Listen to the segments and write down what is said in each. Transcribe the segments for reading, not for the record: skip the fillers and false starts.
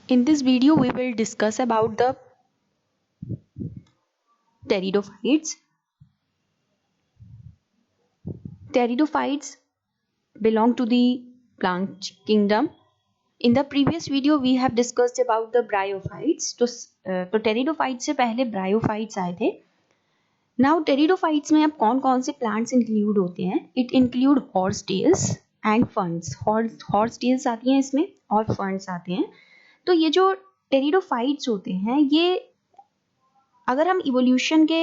In this video, we will discuss about the pteridophytes. Pteridophytes belong to the plant kingdom. In the previous video, we have discussed about the bryophytes. तो pteridophytes से पहले bryophytes आए थे. Now pteridophytes में अब कौन कौन से plants include होते हैं? It include horsetails and ferns. Horsetails आती हैं इसमें और ferns आते हैं. तो ये जो pteridophytes होते हैं, ये अगर हम इवोल्यूशन के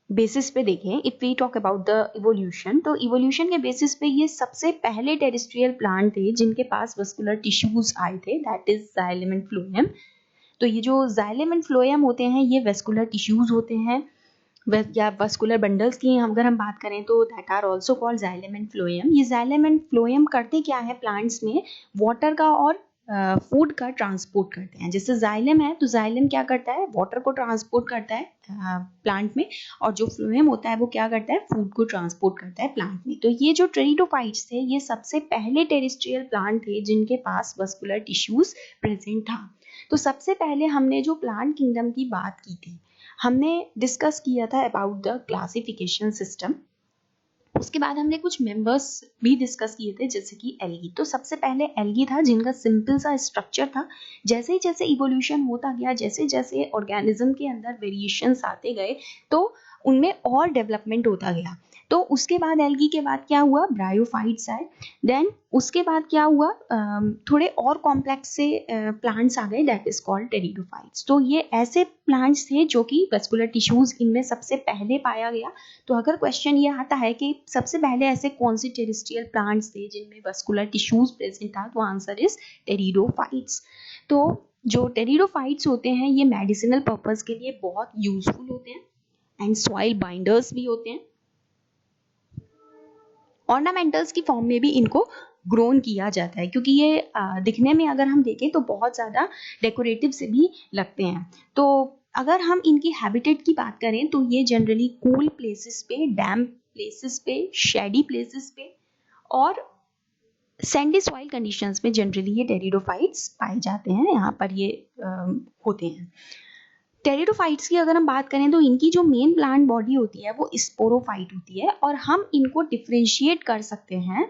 बेसिस पे देखें, if we talk about the evolution, तो इवोल्यूशन के बेसिस पे ये सबसे पहले टेरेस्ट्रियल प्लांट थे जिनके पास वस्कुलर टिश्यूज आए थे, that is xylem and phloem. तो ये जो जाइलम एंड फ्लोएम होते हैं, ये वेस्कुलर टिश्यूज होते हैं या वस्कुलर बंडल्स की अगर हम बात करें तो that are also called xylem and phloem. ये जाइलम एंड फ्लोएम करते क्या है प्लांट्स में? वाटर का और फूड का ट्रांसपोर्ट करते हैं. जैसे जाइलम है तो जाइलम क्या करता है? वाटर को ट्रांसपोर्ट करता है प्लांट में, और जो फ्लोएम होता है वो क्या करता है? फूड को ट्रांसपोर्ट करता है प्लांट में. तो ये जो टेरिडोफाइट्स थे, ये सबसे पहले टेरेस्ट्रियल प्लांट थे जिनके पास वस्कुलर टिश्यूज प्रेजेंट था. तो सबसे पहले हमने जो प्लांट किंगडम की बात की थी, हमने डिस्कस किया था अबाउट द क्लासिफिकेशन सिस्टम. उसके बाद हमने कुछ मेंबर्स भी डिस्कस किए थे, जैसे कि एल्गी. तो सबसे पहले एल्गी था जिनका सिंपल सा स्ट्रक्चर था. जैसे जैसे इवोल्यूशन होता गया, जैसे जैसे ऑर्गेनिज्म के अंदर वेरिएशंस आते गए, तो उनमें और डेवलपमेंट होता गया. तो उसके बाद एल्गी के बाद क्या हुआ? ब्रायोफाइट्स आए. देन उसके बाद क्या हुआ? थोड़े और कॉम्प्लेक्स से प्लांट्स आ गए, दैट इज कॉल्ड टेरिडोफाइट्स. तो ये ऐसे प्लांट्स थे जो कि वेस्कुलर टिश्यूज इनमें सबसे पहले पाया गया. तो अगर क्वेश्चन ये आता है कि सबसे पहले ऐसे कौन से टेरेस्ट्रियल प्लांट्स थे जिनमें वेस्कुलर टिश्यूज प्रेजेंट था, तो आंसर इज टेरिडोफाइट्स. तो जो टेरिडोफाइट्स होते हैं, ये मेडिसिनल पर्पस के लिए बहुत यूजफुल होते हैं एंड सॉइल बाइंडर्स भी होते हैं. ऑर्नामेंटल्स की फॉर्म में भी इनको ग्रोन किया जाता है, क्योंकि ये दिखने में अगर हम देखें तो बहुत ज़्यादा डेकोरेटिव से भी लगते हैं. तो अगर हम इनकी हैबिटेट की बात करें तो ये जनरली कूल प्लेसेस पे, डैम्प प्लेसेस पे, शेडी प्लेसेस पे और सैंडी सॉइल कंडीशंस में जनरली ये टेरिडोफाइट्स पाए जाते हैं. यहाँ पर ये होते हैं. टेरिडोफाइट्स की अगर हम बात करें तो इनकी जो मेन प्लांट बॉडी होती है वो स्पोरोफाइट होती है, और हम इनको डिफरेंशिएट कर सकते हैं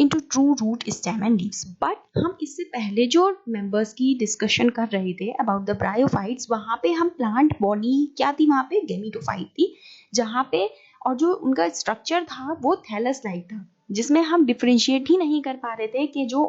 into true root, stem and leaves. But हम इससे पहले जो मेंबर्स की डिस्कशन कर रहे थे अबाउट द ब्रायोफाइट्स, वहां पे हम प्लांट बॉडी क्या थी? वहां पे गेमिटोफाइट थी, जहां पे और जो उनका स्ट्रक्चर था वो थैलस लाइक था, जिसमें हम डिफरेंशिएट ही नहीं कर पा रहे थे कि जो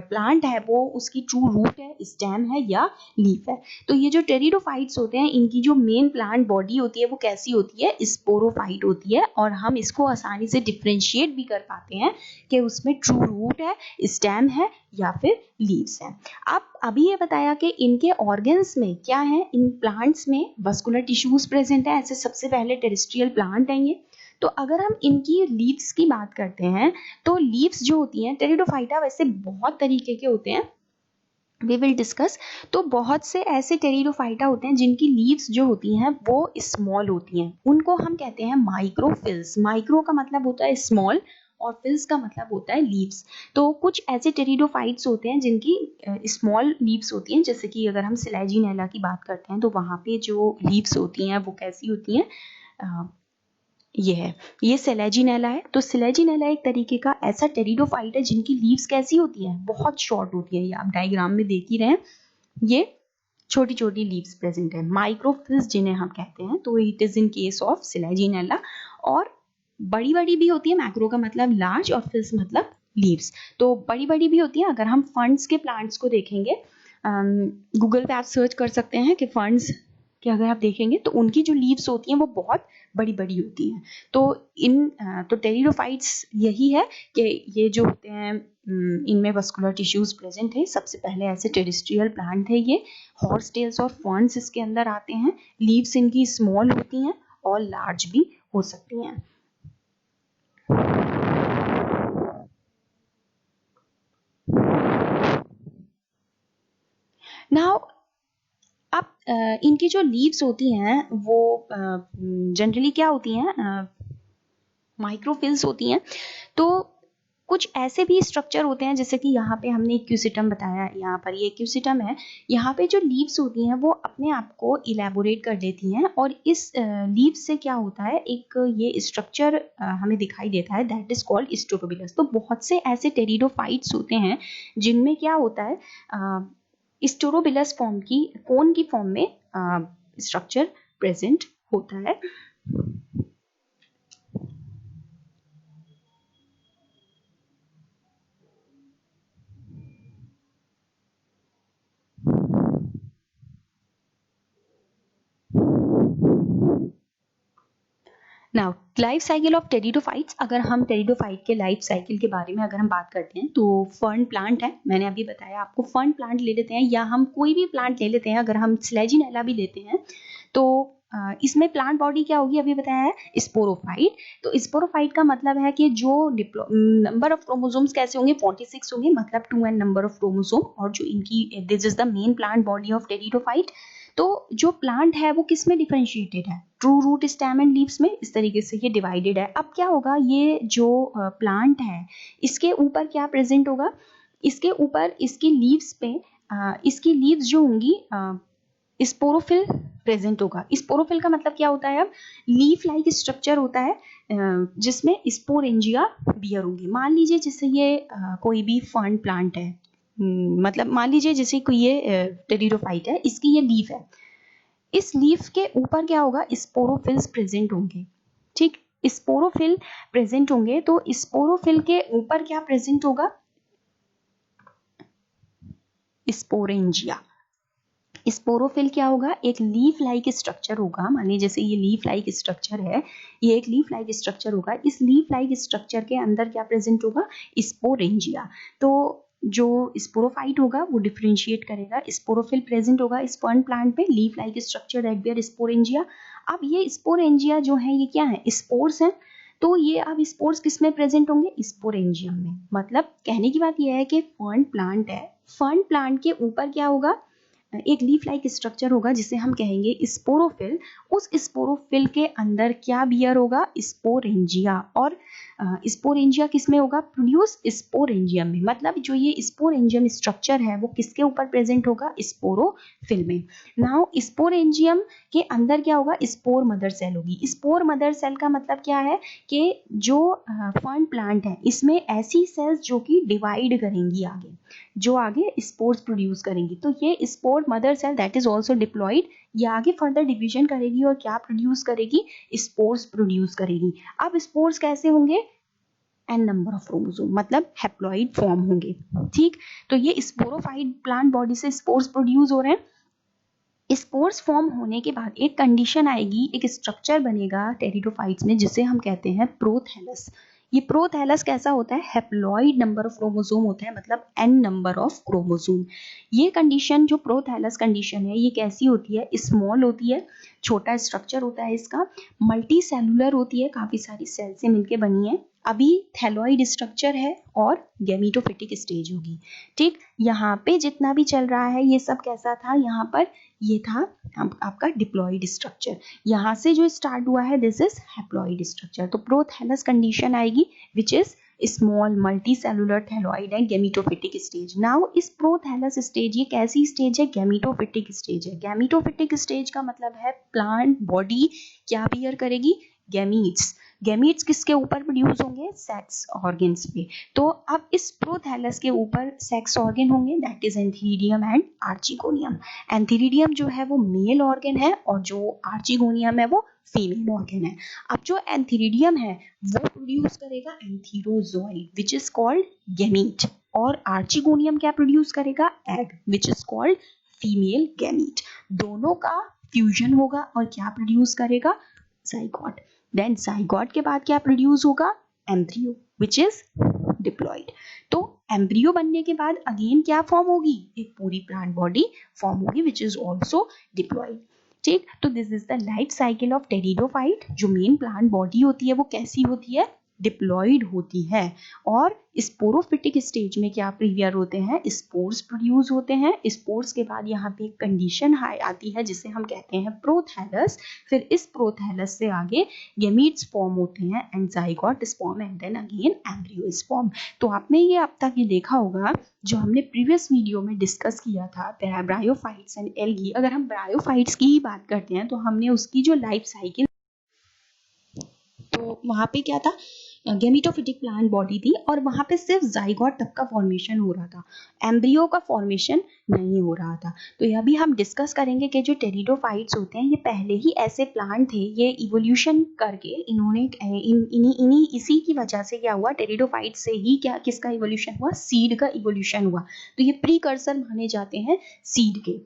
प्लांट है वो उसकी ट्रू रूट है, स्टेम है या लीफ है. तो ये जो टेरिडोफाइट्स होते हैं, इनकी जो मेन प्लांट बॉडी होती है वो कैसी होती है? स्पोरोफाइट होती है, और हम इसको आसानी से डिफरेंशिएट भी कर पाते हैं कि उसमें ट्रू रूट है, स्टेम है या फिर लीव्स है. अब अभी ये बताया कि इनके ऑर्गन्स में क्या है? इन प्लांट्स में वस्कुलर टिश्यूज प्रेजेंट है, ऐसे सबसे पहले टेरेस्ट्रियल प्लांट है ये. तो अगर हम इनकी लीव्स की बात करते हैं तो लीव्स जो होती हैं, टेरिडोफाइटा वैसे बहुत तरीके के होते हैं, वी विल डिस्कस. तो बहुत से ऐसे टेरिडोफाइटा होते हैं जिनकी लीव्स जो होती हैं वो स्मॉल होती हैं, उनको हम कहते हैं माइक्रोफिल्स. माइक्रो का मतलब होता है स्मॉल और फिल्स का मतलब होता है लीव्स. तो कुछ ऐसे टेरिडोफाइट्स होते हैं जिनकी स्मॉल लीव्स होती हैं, जैसे कि अगर हम सिलेजिनेला की बात करते हैं तो वहाँ पे जो लीव्स होती हैं वो कैसी होती हैं? ये सेलेजिनेला है. तो सेलेजिनेला एक तरीके का ऐसा टेरिडोफाइट है जिनकी लीव्स कैसी होती हैं? बहुत शॉर्ट होती है. ये आप डायग्राम में देख ही रहे हैं, ये छोटी छोटी लीव्स प्रेजेंट है, माइक्रोफिल्स जिन्हें हम कहते हैं. तो it is in case of Selaginella. और बड़ी बड़ी भी होती है, मैक्रो का मतलब लार्ज और फिल्स मतलब लीव्स. तो बड़ी बड़ी भी होती है. अगर हम फंड्स के प्लांट्स को देखेंगे, गूगल पे आप सर्च कर सकते हैं कि फंड्स कि अगर आप देखेंगे तो उनकी जो लीव्स होती हैं वो बहुत बड़ी बड़ी होती हैं. तो टेरिडोफाइट्स यही है कि ये जो होते हैं इनमें वस्कुलर टिश्यूज प्रेजेंट है. सबसे पहले ऐसे टेरेस्ट्रियल प्लांट है ये. हॉर्सटेल्स और फर्न्स इसके अंदर आते हैं. लीव्स इनकी स्मॉल होती हैं और लार्ज भी हो सकती हैं. नाउ अब इनकी जो लीव्स होती हैं वो जनरली क्या होती हैं? माइक्रोफिल्स होती हैं. तो कुछ ऐसे भी स्ट्रक्चर होते हैं, जैसे कि यहाँ पे हमने क्यूसिटम बताया, यहाँ पर ये क्यूसिटम है, यहाँ पे जो लीव्स होती हैं वो अपने आप को इलेबोरेट कर लेती हैं, और इस लीव्स से क्या होता है, एक ये स्ट्रक्चर हमें दिखाई देता है, दैट इज कॉल्ड स्टेरोबिलस। तो बहुत से ऐसे टेरिडोफाइट्स होते हैं जिनमें क्या होता है, स्टेरोबिलस फॉर्म की, कोन की फॉर्म में स्ट्रक्चर प्रेजेंट होता है। Now life cycle of pteridophytes, अगर हम टेरिडोफाइट के लाइफ साइकिल के बारे में अगर हम बात करते हैं तो फर्न प्लांट है, मैंने अभी बताया आपको, फर्न प्लांट ले लेते हैं या हम कोई भी प्लांट ले लेते हैं, अगर हम स्लेजिनेला भी लेते हैं तो इसमें प्लांट बॉडी क्या होगी, अभी बताया है स्पोरोफाइट। तो स्पोरोफाइट का मतलब है कि जो नंबर ऑफ क्रोमोसोम्स कैसे होंगे, 46 होंगे, मतलब 2n नंबर ऑफ क्रोमोसोम, और जो इनकी, this is the main plant body of pteridophyte. तो जो प्लांट है वो किस में डिफरेंशिएटेड है, true root, stem and leaves में, इस तरीके से ये डिवाइडेड है। अब क्या होगा, ये जो प्लांट है इसके ऊपर क्या प्रेजेंट होगा, इसके ऊपर इसकी लीव्स पे इसकी लीव्स जो होंगी स्पोरोफिल प्रेजेंट होगा। स्पोरोफिल का मतलब क्या होता है, अब लीफ लाइक स्ट्रक्चर होता है जिसमें स्पोरेंजिया बियर होंगे। मान लीजिए जैसे ये कोई भी फर्न प्लांट है, मतलब मान लीजिए जैसे कोई ये टेरिडोफाइट है, इसकी ये लीफ है, इस लीफ के ऊपर क्या होगा, स्पोरोफिल्स प्रेजेंट होंगे। ठीक, स्पोरोफिल प्रेजेंट होंगे, तो स्पोरोफिल के ऊपर क्या प्रेजेंट होगा, स्पोरेंजिया। स्पोरोफिल क्या होगा, एक लीफ लाइक स्ट्रक्चर होगा, मान लीजिए जैसे ये लीफ लाइक स्ट्रक्चर है, ये एक लीफ लाइक स्ट्रक्चर होगा, इस लीफ लाइक स्ट्रक्चर के अंदर क्या प्रेजेंट होगा, स्पोरेंजिया। तो जो स्पोरोफाइट होगा वो डिफरेंशिएट करेगा, स्पोरोफिल प्रेजेंट होगा स्पर्म प्लांट पे, leaf like structure that bear sporangia. अब ये स्पोरेंजिया जो है ये क्या है, स्पोर्स है, तो ये अब स्पोर्स किस में प्रेजेंट होंगे, स्पोरेंजियम में। मतलब कहने की बात यह है कि फर्न प्लांट है, फर्न प्लांट के ऊपर क्या होगा, एक लीफ लाइक स्ट्रक्चर होगा जिसे हम कहेंगे स्पोरोफिल। उस स्पोरोफिल के अंदर क्या बियर होगा, स्पोरेंजिया, और स्पोरेंजिया किसमें होगा, प्रोड्यूस स्पोरेंजियम में। मतलब जो ये स्पोरेंजियम स्ट्रक्चर है वो किसके ऊपर प्रेजेंट होगा, स्पोरोफिल में। नाउ स्पोरेंजियम के अंदर क्या होगा, स्पोर मदर सेल होगी। स्पोर मदर सेल का मतलब क्या है कि जो फर्न प्लांट है इसमें ऐसी सेल्स जो कि डिवाइड करेंगी आगे, जो आगे स्पोर्स प्रोड्यूस करेंगी। तो ये spore mother cell that is also diploid, ये आगे फर्दर डिवीजन करेगी और क्या प्रोड्यूस करेगी, स्पोर्स प्रोड्यूस करेगी। अब स्पोर्स कैसे होंगे, एन नंबर ऑफ क्रोमोसोम, मतलब हैप्लॉइड फॉर्म होंगे। ठीक, तो ये स्पोरोफाइट प्लांट बॉडी से स्पोर्स प्रोड्यूस हो रहे हैं। स्पोर्स फॉर्म होने के बाद एक कंडीशन आएगी, एक स्ट्रक्चर बनेगा टेरिडोफाइट्स में जिसे हम कहते हैं प्रोथैलस। ये प्रोथैलस कैसा होता है, हैप्लॉइड नंबर ऑफ क्रोमोसोम होता है, मतलब n नंबर ऑफ क्रोमोसोम। ये कंडीशन जो प्रोथैलस कंडीशन है ये कैसी होती है, स्मॉल होती है, छोटा स्ट्रक्चर होता है इसका, मल्टी सेलुलर होती है, काफी सारी सेल से मिलकर बनी है, अभी थैलॉइड स्ट्रक्चर है और गैमीटोफिटिक स्टेज होगी। ठीक, यहाँ पे जितना भी चल रहा है ये सब कैसा था, यहाँ पर ये था आपका डिप्लॉइड स्ट्रक्चर, यहाँ से जो स्टार्ट हुआ है दिस इज हैप्लॉइड स्ट्रक्चर। तो प्रोथैलस कंडीशन आएगी which is small multi cellular thalloid and gametophytic stage. Now इस प्रोथैलस स्टेज, ये कैसी स्टेज है, गैमीटोफिटिक स्टेज है। गैमीटोफिटिक स्टेज का मतलब है प्लांट बॉडी क्या बियर करेगी, गैमीट्स। गैमीट्स किसके ऊपर प्रोड्यूस होंगे, सेक्स ऑर्गन्स पे। तो अब इस प्रोथैलस के ऊपर सेक्स ऑर्गन होंगे that is antheridium and archegonium. Antheridium जो है वो मेल ऑर्गन है और जो आर्चिगोनियम है वो फीमेल ऑर्गन है। अब जो एंथीरिडियम है वो प्रोड्यूस करेगा एंथीरोजोइड विच इज कॉल्ड गैमीट, और आर्चिगोनियम क्या प्रोड्यूस करेगा, egg which is called female gamete. दोनों का फ्यूजन होगा और क्या प्रोड्यूस करेगा, जाइगोट। देन जाइगोट के बाद क्या प्रोड्यूस होगा, एम्ब्रियो विच इज डिप्लॉइड। तो एम्ब्रियो बनने के बाद अगेन क्या फॉर्म होगी, एक पूरी प्लांट बॉडी फॉर्म होगी विच इज ऑल्सो डिप्लॉइड। ठीक, तो this is the life cycle of pteridophyte. जो मेन प्लांट बॉडी होती है वो कैसी होती है, डिप्लॉयड होती है। और स्पोरोफिटिक स्टेज में क्या प्रीवियर होते हैं, स्पोर्स प्रोड्यूस होते हैं। स्पोर्स के बाद यहाँ पे एक कंडीशन हाई आती है जिसे हम कहते हैं प्रोथैलस। फिर इस प्रोथैलस से आगे गैमीट्स फॉर्म होते हैं and zygote is form and then again embryo is form. तो आपने ये अब तक ये देखा होगा जो हमने प्रीवियस वीडियो में डिस्कस किया था ब्रायोफाइट्स एंड एल्गी। अगर हम ब्रायोफाइट्स की ही बात करते हैं तो हमने उसकी जो लाइफ साइकिल, तो वहाँ पे क्या था, गेमिटोफिटिक प्लांट बॉडी थी और वहाँ पे सिर्फ जाइगोट तक का फॉर्मेशन हो रहा था, एम्ब्रियो का फॉर्मेशन नहीं हो रहा था। तो यह भी हम डिस्कस करेंगे कि जो टेरिडोफाइट्स होते हैं ये पहले ही ऐसे प्लांट थे, ये इवोल्यूशन करके इन्होंने इन्हीं इसी की वजह से क्या हुआ, टेरिडोफाइट से ही क्या किसका इवोल्यूशन हुआ, सीड का इवोल्यूशन हुआ। तो ये प्रीकर्सर माने जाते हैं सीड के।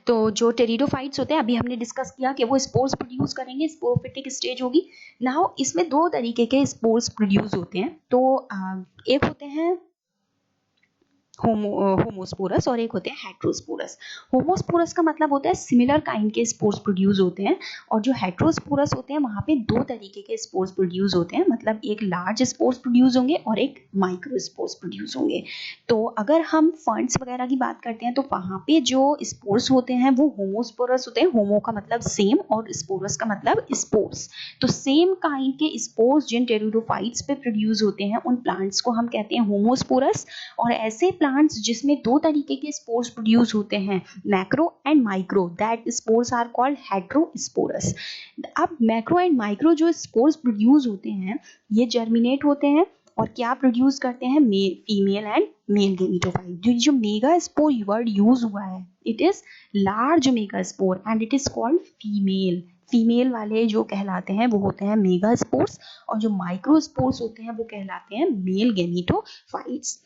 तो जो टेरिडोफाइट्स होते हैं अभी हमने डिस्कस किया कि वो स्पोर्स प्रोड्यूस करेंगे, स्पोरोफिटिक स्टेज होगी। नाउ इसमें दो तरीके के स्पोर्स प्रोड्यूस होते हैं। तो एक होते हैं होमोस्पोरस और एक होते हैं हेट्रोस्पोरस। होमोस्पोरस का मतलब होता है सिमिलर काइंड के स्पोर्स प्रोड्यूस होते हैं, और जो हेट्रोस्पोरस होते हैं वहाँ पे दो तरीके के स्पोर्स प्रोड्यूस होते हैं, मतलब एक लार्ज स्पोर्स प्रोड्यूस होंगे और एक माइक्रो स्पोर्स प्रोड्यूस होंगे। तो अगर हम फंड्स वगैरह की बात करते हैं तो वहाँ पे जो स्पोर्स होते हैं वो होमोस्पोरस होते हैं। होमो का मतलब सेम और स्पोरस का मतलब स्पोर्स। तो सेम काइंड के स्पोर्स जिन टेरिडोफाइट्स पे प्रोड्यूस होते हैं उन प्लांट्स को हम कहते हैं होमोस्पोरस। और ऐसे प्लांट्स जिसमें दो तरीके के स्पोर्स प्रोड्यूस होते हैं, macro and micro, that spores are called heterosporous. अब मैक्रो एंड माइक्रो जो स्पोर्स प्रोड्यूस होते हैं ये जर्मिनेट होते हैं और क्या प्रोड्यूस करते हैं, फीमेल एंड मेल गेमिटोफाइट। जो मेगा स्पोर वर्ड यूज हुआ है, it is large mega spore and it is called female. Female वाले जो कहलाते हैं वो होते हैं मेगा स्पोर्स, और जो माइक्रो स्पोर्स होते हैं वो कहलाते हैं मेल गेमिटोफाइट्स।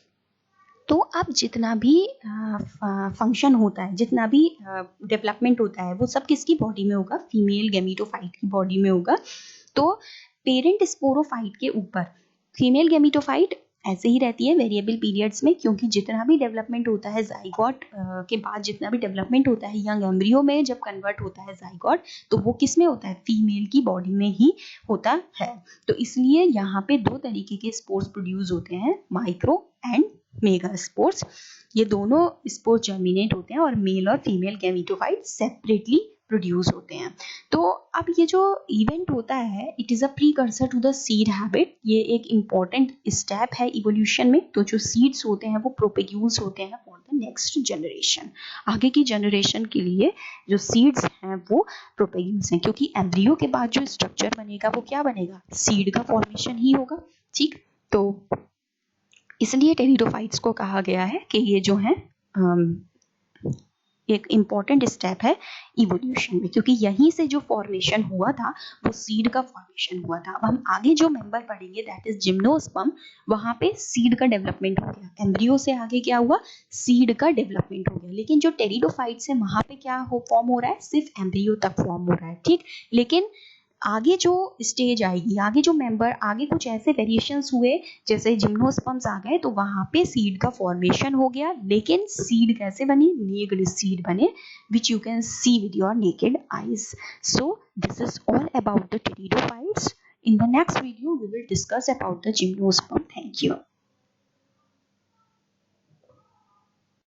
तो अब जितना भी फंक्शन होता है, जितना भी डेवलपमेंट होता है वो सब किसकी बॉडी में होगा, फीमेल गेमिटोफाइट की बॉडी में होगा। तो पेरेंट स्पोरोफाइट के ऊपर फीमेल गेमिटोफाइट ऐसे ही रहती है वेरिएबल पीरियड्स में, क्योंकि जितना भी डेवलपमेंट होता है जाइगोट के बाद, जितना भी डेवलपमेंट होता है यंग एम्ब्रियो में जब कन्वर्ट होता है जाइगोट, तो वो किस में होता है, फीमेल की बॉडी में ही होता है। तो इसलिए यहाँ पे दो तरीके के स्पोर्स प्रोड्यूस होते हैं, माइक्रो एंड मेगा स्पोर्स। ये दोनों स्पोर्स जर्मिनेट होते हैं और मेल और फीमेल गैमेटोफाइट सेपरेटली प्रोड्यूस होते हैं। तो अब ये जो इवेंट होता है it is a precursor to the seed habit. ये एक इम्पॉर्टेंट स्टेप है इवोल्यूशन में। तो जो सीड्स होते हैं वो प्रोपेग्यूस होते हैं फॉर द नेक्स्ट जनरेशन। आगे की जनरेशन के लिए जो सीड्स हैं वो प्रोपेग्यूस हैं, क्योंकि एम्ब्रियो के बाद जो स्ट्रक्चर बनेगा वो क्या बनेगा, सीड का फॉर्मेशन ही होगा। ठीक, तो इसलिए टेरिडोफाइट्स को कहा गया है कि ये जो है एक इम्पॉर्टेंट स्टेप है इवोल्यूशन में, क्योंकि यहीं से जो फॉर्मेशन हुआ था वो सीड का फॉर्मेशन हुआ था। अब हम आगे जो मेंबर पढ़ेंगे दैट इज जिम्नोस्पर्म, वहां पे सीड का डेवलपमेंट हो गया। एम्ब्रियो से आगे क्या हुआ, सीड का डेवलपमेंट हो गया। लेकिन जो टेरिडोफाइट्स है वहां पे क्या फॉर्म हो रहा है, सिर्फ एम्ब्रियो तक फॉर्म हो रहा है। ठीक, लेकिन आगे जो स्टेज आएगी, आगे जो मेंबर, आगे कुछ ऐसे वेरिएशंस हुए जैसे जिम्नोस्पर्म्स आ गए तो वहां पे सीड का फॉर्मेशन हो गया। लेकिन सीड कैसे बनी, नेक्ड सीड बने, which you can see with your naked eyes. So this is all about the pteridophytes. In the next video we will discuss about the gymnosperm. Thank you.